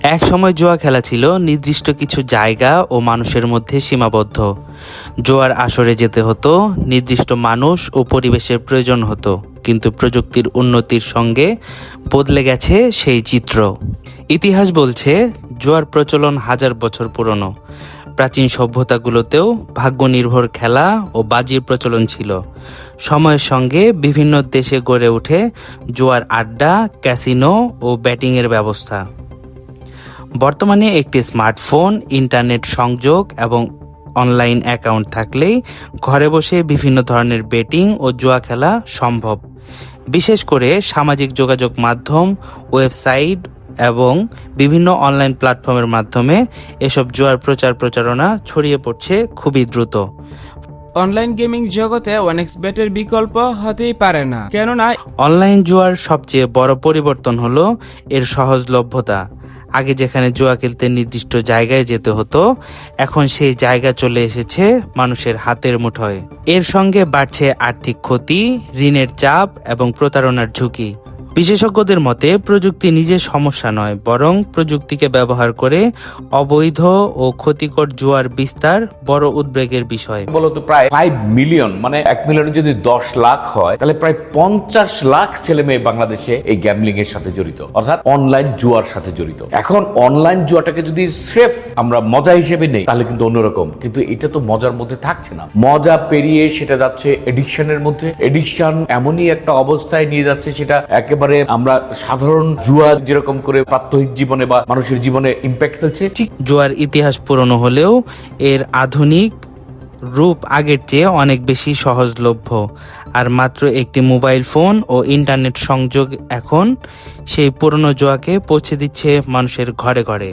এক সময় জুয়া খেলা ছিল নির্দিষ্ট কিছু জায়গা ও মানুষের মধ্যে সীমাবদ্ধ। জুয়ার আসরে যেতে হতো, নির্দিষ্ট মানুষ ও পরিবেশের প্রয়োজন হতো, কিন্তু প্রযুক্তির উন্নতির সঙ্গে বদলে গেছে সেই চিত্র। ইতিহাস বলছে জুয়ার প্রচলন হাজার বছর পুরনো। প্রাচীন সভ্যতাগুলোতেও ভাগ্য নির্ভর খেলা ও বাজির প্রচলন ছিল। সময়ের সঙ্গে বিভিন্ন দেশে গড়ে ওঠে জুয়ার আড্ডা, ক্যাসিনো ও ব্যাটিংয়ের ব্যবস্থা। বর্তমানে একটি স্মার্টফোন, ইন্টারনেট সংযোগ এবং অনলাইন অ্যাকাউন্ট থাকলেই ঘরে বসে বিভিন্ন ধরনের বেটিং ও জুয়া খেলা সম্ভব। বিশেষ করে সামাজিক যোগাযোগ মাধ্যম, ওয়েবসাইট এবং বিভিন্ন অনলাইন প্ল্যাটফর্মের মাধ্যমে এসব জুয়ার প্রচারণা ছড়িয়ে পড়ছে খুবই দ্রুত। অনলাইন গেমিং জগতে ওয়ানএক্সবেটের বিকল্প হতেই পারে না, কেননা অনলাইন জুয়ার সবচেয়ে বড় পরিবর্তন হলো এর সহজলভ্যতা। আগে যেখানে জুয়া খেলতে নির্দিষ্ট জায়গায় যেতে হতো, এখন সেই জায়গা চলে এসেছে মানুষের হাতের মুঠোয়। এর সঙ্গে বাড়ছে আর্থিক ক্ষতি, ঋণের চাপ এবং প্রতারণার ঝুঁকি। বিশেষজ্ঞদের মতে প্রযুক্তি নিজে সমস্যা নয়, বরং প্রযুক্তিকে ব্যবহার করে অবৈধ ও ক্ষতিকর জুয়ার বিস্তার বড় উদ্বেগের বিষয়। বলতো প্রায় 5 মিলিয়ন, মানে 1 মিলিয়নে যদি 10 লাখ হয়, তাহলে প্রায় 50 লাখ ছেলে মেয়ে বাংলাদেশে এই গ্যাম্বলিং এর সাথে জড়িত, অর্থাৎ অনলাইন জুয়ার সাথে জড়িত। এখন অনলাইন জুয়াটাকে যদি স্রেফ আমরা মজা হিসেবে নেই, তাহলে কিন্তু অন্যরকম। কিন্তু এটা তো মজার মধ্যে থাকছে না, মজা পেরিয়ে সেটা যাচ্ছে এডিকশনের মধ্যে। এডিকশন এমনই একটা অবস্থায় নিয়ে যাচ্ছে, সেটা একেবারে আমরা সাধারণ জুয়া যেরকম করে প্রাত্যহিক জীবনে বা মানুষের জীবনে ইম্প্যাক্ট ফেলছে, ঠিক জুয়ার ইতিহাস পুরনো হলেও এর আধুনিক রূপ আগের চেয়ে অনেক বেশি সহজলভ্য। আর মাত্র একটি মোবাইল ফোন ও ইন্টারনেট সংযোগ এখন সেই পুরনো জুয়াকে পৌঁছে দিচ্ছে মানুষের ঘরে ঘরে।